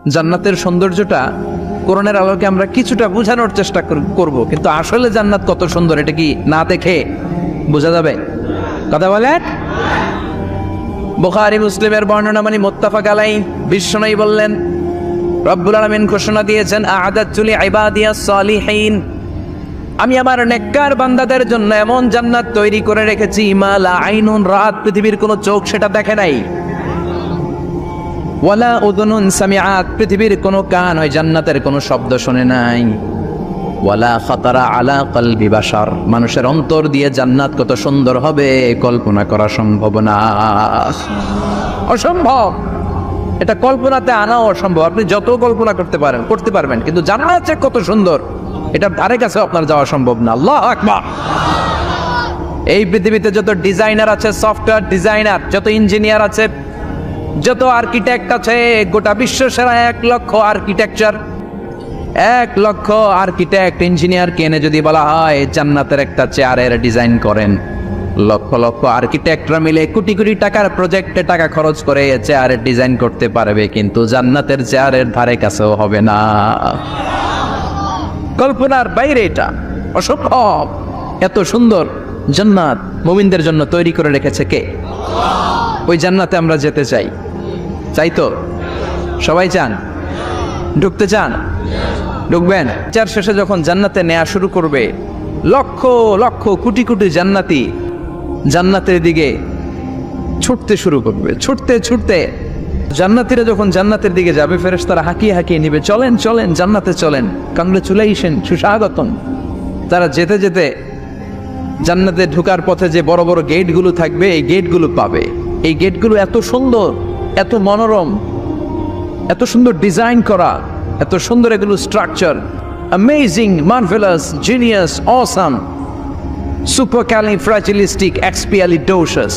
জান্নাতের সৌন্দর্যটা কোরআনের আলোকে আমরা কিছুটা বোঝানোর চেষ্টা করব, কিন্তু আসলে জান্নাত কত সুন্দর এটা কি না দেখে বোঝা যাবে? কথা বলেন। বুখারী মুসলিমের বর্ণনা মানে মুত্তাফাক আলাইহি, বিশ্বনবী বললেন, রব্বুল আলামিন ঘোষণা দিয়েছেন, আ'আদাতু লিইবাদিয়াস সালিহিন, আমি আমার নেককার বান্দাদের জন্য এমন জান্নাত তৈরি করে রেখেছি, মা লা আইনুন রাত, পৃথিবীর কোনো চোখ সেটা দেখে নাই, ওয়ালা উযুনুন সামিআত, পৃথিবীর কোনো কান ওই জান্নাতের কোনো শব্দ শুনে নাই, ওয়ালা খাতারা আলা কলবি বাশার, মানুষের অন্তর দিয়ে জান্নাত কত সুন্দর হবে কল্পনা করা সম্ভব না, অসম্ভব। এটা কল্পনাতে আনাও অসম্ভব। আপনি যত কল্পনা করতে পারবেন, কিন্তু জান্নাত যে কত সুন্দর এটার ধারে কাছে আপনার যাওয়া সম্ভব না। আল্লাহু আকবার। এই পৃথিবীতে যত ডিজাইনার আছে, সফটওয়্যার ডিজাইনার, যত ইঞ্জিনিয়ার আছে, যত আর্কিটেক্ট আছে, গোটা বিশ্ব সেরা 1 লক্ষ আর্কিটেকচার, 1 লক্ষ আর্কিটেক্ট ইঞ্জিনিয়ারকে এনে যদি বলা হয় জান্নাতের একটা চেয়ারের ডিজাইন করেন, লক্ষ লক্ষ আর্কিটেক্টরা মিলে কোটি কোটি টাকার প্রজেক্টে টাকা খরচ করে চেয়ারের ডিজাইন করতে পারবে, কিন্তু জান্নাতের চেয়ারের ধারে কাছেও হবে না। কল্পনার বাইরে, এটা অসম্ভব। এত সুন্দর জান্নাত মুমিনদের জন্য তৈরি করে রেখেছে কে? ওই জান্নাতে আমরা যেতে চাই। চাই তো? সবাই চান? ঢুকতে চান? ঢুকবেন? চার শেষে যখন জান্নাতে নেওয়া শুরু করবে, লক্ষ লক্ষ কোটি কোটি জান্নাতি জান্নাতের দিকে ছুটতে শুরু করবে, ছুটতে ছুটতে জান্নাতীরা যখন জান্নাতের দিকে যাবে, ফেরেশতারা হাঁকিয়ে হাঁকিয়ে নিবে, চলেন চলেন জান্নাতে চলেন, কংগ্রেচুলেশন, সুস্বাগতম। তারা যেতে যেতে জান্নাতে ঢোকার পথে যে বড় বড় গেটগুলো থাকবে, এই গেটগুলো পাবে। এই গেটগুলো এত সুন্দর, এত মনোরম, এত সুন্দর ডিজাইন করা, এত সুন্দর এগুলো structure, amazing, marvellous, genius, awesome, supercalifragilisticexpialidocious,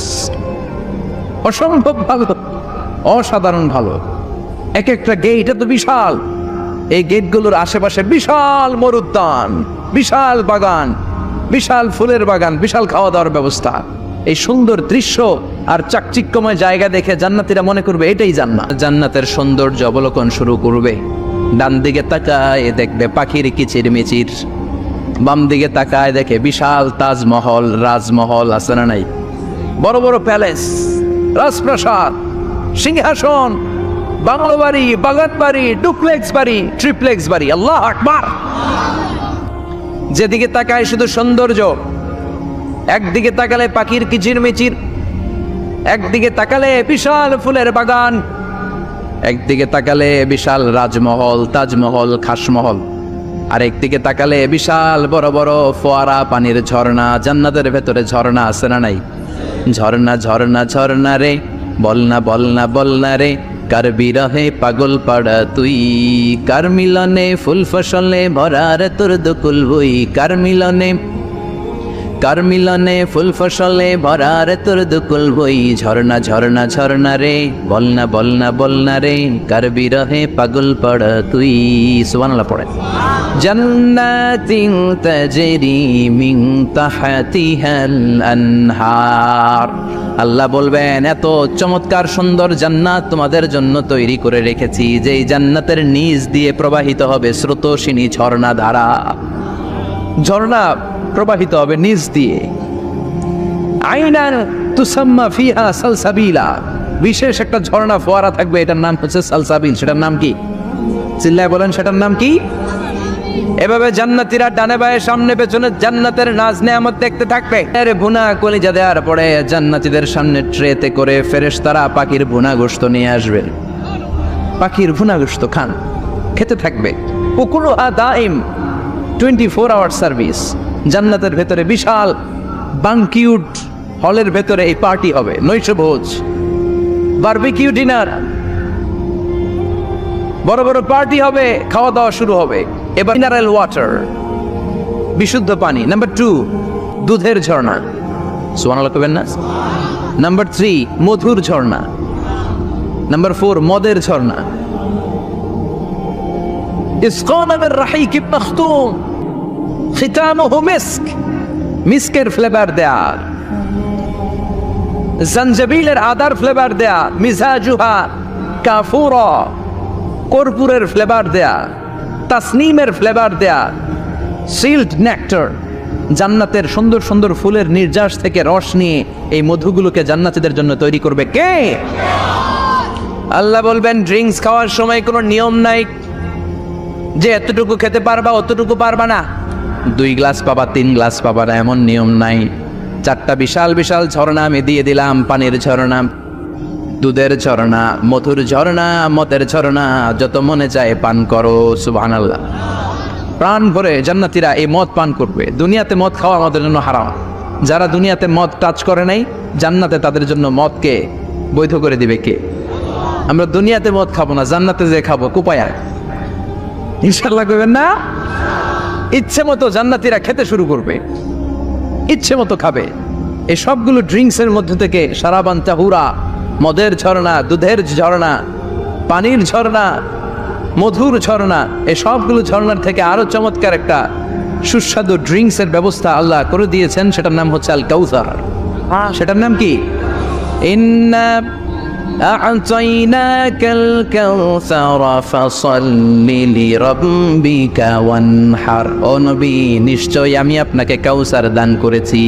অসম্ভব ভালো, অসাধারণ ভালো। এক একটা গেট এত বিশাল। এই গেটগুলোর আশেপাশে বিশাল মরুদ্যান, বিশাল বাগান, বিশাল ফুলের বাগান, বিশাল খাওয়া দাওয়ার ব্যবস্থা। এই সুন্দর দৃশ্য আর চাকচিক্যময় জায়গা দেখে জান্নাতীরা মনে করবে এটাই জান্নাত। জান্নাতের সৌন্দর্য অবলোকন শুরু করবে। ডান দিকে তাকায় দেখবে পাখির কিচিরমিচির, বাম দিকে তাকায় দেখে বিশাল তাজমহল, রাজমহল আছে না নাই, বড় বড় প্যালেস, রাজপ্রাসাদ, সিংহাসন, বাংলো বাড়ি, বাগান বাড়ি, ডুপ্লেক্স বাড়ি, ট্রিপ্লেক্স বাড়ি। আল্লাহু আকবার। যেদিকে তাকায় শুধু সৌন্দর্য। একদিকে তাকালে পাখির কিচিরমিচির, একদিকে তাকালে বিশাল ফুলের বাগান, একদিকে তাকালে বিশাল রাজমহল, তাজমহল, খাসমহল, আর একদিকে তাকালে বিশাল বড় বড় ফোয়ারা, পানির ঝর্ণা। জান্নাতের ভেতরে ঝর্ণা আছে না নাই? ঝর্ণা ঝর্ণা ঝর্ণা রে, বলনা বলনা বলনা রে, কার বিরহে পাগল পাড়া তুই, কার মিলনে ফুল ফসলে ভরা রে তোর দুকুল বই, কার মিলনে ফুল ফসলে ভরা রে তোর দুকুল বই, ঝর্ণা ঝর্ণা ঝর্ণা রে, বলনা বলনা বলনা রে, কার বিরহে পাগল পাড়া তুই। সুবহানাল্লাহ পড়ে। জান্নাতিন তাজরি মিন তাহতিহাল আনহার, আল্লাহ বলবেন এত চমৎকার সুন্দর জান্নাত তোমাদের জন্য তৈরি করে রেখেছি, যেই জান্নাতের নিচ দিয়ে প্রবাহিত হবে স্রোতস্বিনী ঝর্ণা ধারা। ঝর্ণা প্রবাহিত হবে নিচ দিয়ে। আইনান তুসাম্মা ফিহা সালসাবিলা, বিশেষ একটা ঝর্ণা ফোয়ারা থাকবে, এটার নাম হচ্ছে সালসাবিল। সেটার নাম কি? চিল্লায় বলেন, সেটার নাম কি? এভাবে জান্নাতীরা ডানে বায়ে সামনে পেছনে জান্নাতের নাজ নেয়ামত দেখতে থাকবে। আরে ভুনা কলিজা দেওয়ার পরে জান্নাতীদের সামনে ট্রেতে করে ফেরেশতারা পাখির ভুনা গোশত নিয়ে আসবেন। পাখির ভুনা গোশত খান, খেতে থাকবে। উকুলুহা দাইম, 24 আওয়ার সার্ভিস। জান্নাতের ভেতরে বিশাল বানকিউট হলের ভেতরে এই পার্টি হবে, নৈশভোজ, বারবিকিউ ডিনার, বড় বড় পার্টি হবে, খাওয়া দাওয়া শুরু হবে। এবার মিনারেল ওয়াটার, বিশুদ্ধ পানি। নাম্বার 2, দুধের ঝর্ণা। সুবহানাল্লাহ কবেন না? নাম্বার 3, মধুর ঝর্ণা। নাম্বার 4, মদের ঝর্ণা। ইসকানা মির রাহিকিম মাখতুম, খিতামুহু মিস্ক, মিস্কের ফ্লেভার দেয়া, জঞ্জাবিলের আদার ফ্লেভার দেয়া, মিজাজুহা কাফুরা, কর্পূরের ফ্লেভার দেয়া, তাসনিমের ফ্লেভার দেয়া, সিল্ড নেক্টার, জান্নাতের সুন্দর সুন্দর ফুলের নির্যাস থেকে রস নিয়ে এই মধুগুলোকে জান্নাতীদের জন্য তৈরি করবে কে? আল্লাহ বলবেন ড্রিঙ্কস খাওয়ার সময় কোনো নিয়ম নাই যে এতটুকু খেতে পারবা অতটুকু পারবা না, 2 গ্লাস পাবা 3 গ্লাস পাবা না, এমন নিয়ম নাই। 4টা বিশাল বিশাল ঝর্ণা আমি দিয়ে দিলাম, পানির ঝর্ণা, দুধের ঝর্ণা, মধুর ঝর্ণা, মদের ঝর্ণা, যত মনে চায় পান করো। সুবহানাল্লাহ। প্রাণ ভরে জান্নাতীরা এই মদ পান করবে। দুনিয়াতে মদ খাওয়া আমাদের জন্য হারাম। যারা দুনিয়াতে মদ টাচ করে নাই, জান্নাতে তাদের জন্য মদকে বৈধ করে দিবে কে? আমরা দুনিয়াতে মদ খাবো না, জান্নাতে যে খাবো কুপায়া। ইনশাআল্লাহ কইবেন না? ইচ্ছে মতো জান্নাতীরা খেতে শুরু করবে, ইচ্ছে মতো খাবে। এই সবগুলো ড্রিঙ্কসের মধ্যে থেকে সারাবান তাহুরা, মদের ঝর্ণা, দুধের ঝর্ণা, পানির ঝর্ণা, মধুর ঝর্ণা, এই সবগুলো ঝর্ণার থেকে আরো চমৎকার একটা সুস্বাদু ড্রিঙ্কসের ব্যবস্থা আল্লাহ করে দিয়েছেন। সেটার নাম হচ্ছে আল কাউসার। সেটার নাম কি? ইন্না আ'তাইনাকাল কাউসারা ফাসাল্লি লিরাব্বিকা ওয়ানহার। ও নবী, নিশ্চয়ই আমি আপনাকে কাউসার দান করেছি।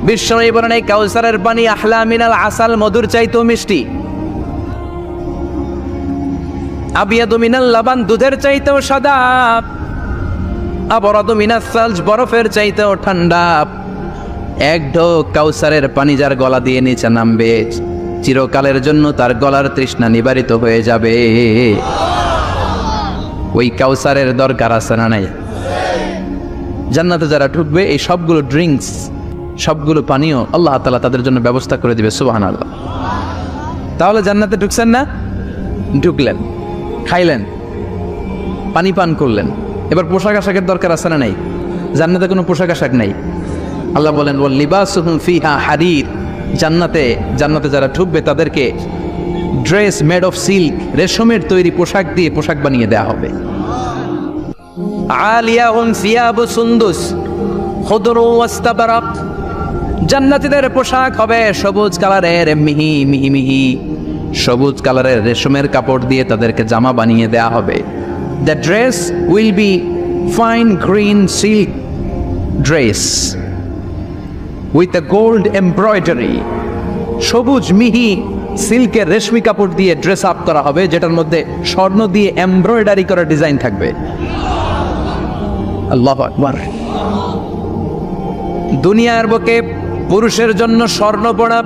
বিশ্বনবী বলেন এই কাউসারের পানি আহলা মিনাল আসাল, মধুর চাইতেও মিষ্টি। আবিয়াদু মিনাল লাবান, দুধের চাইতেও সাদা। আবরাদু মিনাস সালজ, বরফের চাইতেও ঠান্ডা। এক ঢোক কাউসারের পানি যার গলা দিয়ে নিচে নামবে, চিরকালের জন্য তার গলার তৃষ্ণা নিবারিত হয়ে যাবে। ওই কাউসারের দরকার আছে না নাই? জান্নাতে যারা ঢুকবে এই সবগুলো ড্রিঙ্কস, সবগুলো পানীয় আল্লাহ তাআলা তাদের জন্য ব্যবস্থা করে দিবে। সুবহানাল্লাহ। তাহলে জান্নাতে ঢুকছেন না? ঢুকলেন, খাইলেন, পানি পান করলেন, এবার পোশাক আশাকের দরকার আছে না নাই? জান্নাতে কোনো পোশাক আশাক নাই। আল্লাহ বলেন ওয়াল লিবাসুহুম ফিহা হারির। জান্নাতে যারা ঢুকবে তাদেরকে ড্রেস মেড অফ সিল্ক, রেশমের তৈরি পোশাক দিয়ে পোশাক বানিয়ে দেওয়া হবে। আলিয়াহুম সিয়াবু সুন্দুস খুদরু ওয়াস্তাবরাক। জান্নাতীদের পোশাক হবে সবুজ কালারের, মিহি মিহি মিহি সবুজ কালারের রেশমের কাপড় দিয়ে তাদেরকে জামা বানিয়ে দেওয়া হবে। The dress will be fine green silk dress with a gold embroidery. সবুজ মিহি সিল্কের রেশমি কাপড় দিয়ে ড্রেস আপ করা হবে, যেটার মধ্যে স্বর্ণ দিয়ে এমব্রয়ডারি করা ডিজাইন থাকবে। আল্লাহু আকবার। দুনিয়ার বুকে পুরুষের জন্য স্বর্ণ পরা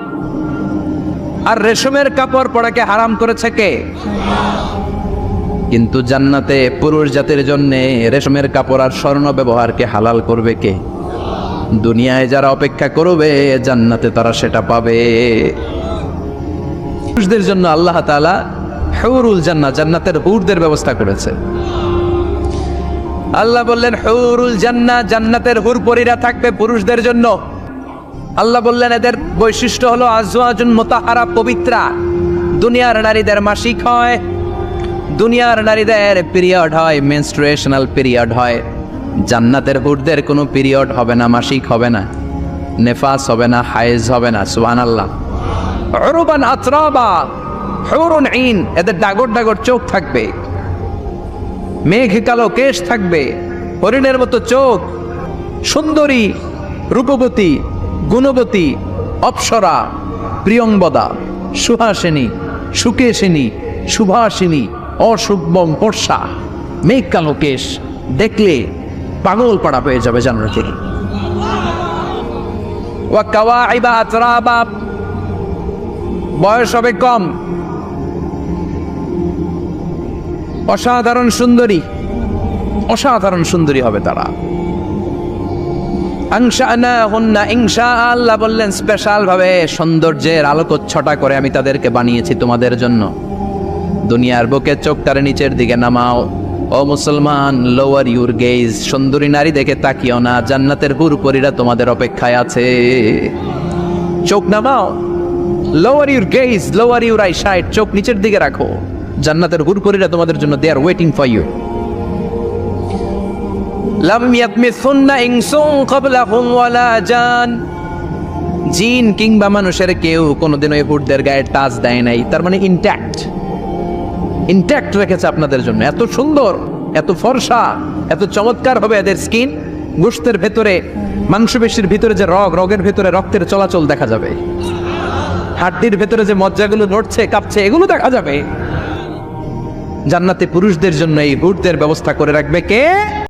আর রেশমের কাপড় পরাকে হারাম করেছে কে? কিন্তু জান্নাতে পুরুষ জাতির জন্য রেশমের কাপড় আর স্বর্ণ ব্যবহারকে হালাল করবে কে? দুনিয়ায় যারা অপেক্ষা করবে জান্নাতে তারা সেটা পাবে। পুরুষদের জন্য আল্লাহ তাআলা হুরুল জান্নাহ, জান্নাতের হুরদের ব্যবস্থা করেছে। আল্লাহ বললেন হুরুল জান্নাহ, জান্নাতের হুর পরীরা থাকবে পুরুষদের জন্য। আল্লাহ বললেন এদের বৈশিষ্ট্য হলো আজওয়াজুন মুতাহারা, পবিত্রা। দুনিয়ার নারীদের মাসিক হয়, দুনিয়ার নারীদের পিরিয়ড হয়, মেনস্ট্রুয়েশনাল পিরিয়ড হয়। জান্নাতের হুরদের কোনো পিরিয়ড হবে না, মাসিক হবে না, নেফাস হবে না, হায়েজ হবে না। সুবহানাল্লাহ। উরবান আতরাবা হুরুন ঈন, এদের ডাগর ডাগর চোখ থাকবে, মেঘ কালো কেশ থাকবে, হরিণের মতো চোখ, সুন্দরী, রূপবতী, গুণবতী, অপ্সরা, প্রিয়ংবদা, সুহাসিনী, সুকেশিনী, সুভাষিনী, অশুভম বর্ষা, মেঘ কালো কেশ, দেখলে পাগল পাড়া হয়ে যাবে জান্নাতে। ওয়া কাওয়াইবা আতরাবা, বয়স হবে কম, অসাধারণ সুন্দরী, অসাধারণ সুন্দরী হবে তারা। আনশানাহুন্না ইনশা, আল্লাহ বললেন স্পেশাল ভাবে সৌন্দর্যের আলোকচ্ছটা করে আমি তাদেরকে বানিয়েছি তোমাদের জন্য। দুনিয়ার বুকে চোখটারে নিচের দিকে নামাও। ও মুসলমান, লোয়ার ইউর গেজ, সুন্দরী নারী দেখে তাকিও না, জান্নাতের হুরপরীরা তোমাদের অপেক্ষায় আছে। চোখ নামাও, lower your gaze, lower your eye sight, চোখ নিচের দিকে রাখো। জান্নাতের হুরপরীরা তোমাদের জন্য they are waiting for you. লাম ইয়াতমিসুন্না ইনসুন ক্বাবলাহুম ওয়ালা জান, জিন কিংবা মানুষের কেউ কোনোদিন ওই হুরদের গায়ে টাচ দেয় নাই, তার মানে ইনট্যাক্ট। ইনট্যাক্ট রেখেছে আপনাদের জন্য। এত সুন্দর, এত ফর্সা, এত চমৎকার হবে এদের স্কিন। গোশতের ভেতরে, মাংসপেশির ভিতরে যে রগের ভেতরে রক্তের চলাচল দেখা যাবে, হাড্ডির ভেতরে যে মজ্জাগুলো নড়ছে কাঁপছে এগুলো দেখা যাবে। জান্নাতে পুরুষদের জন্য এই হুরদের ব্যবস্থা করে রাখবে কে?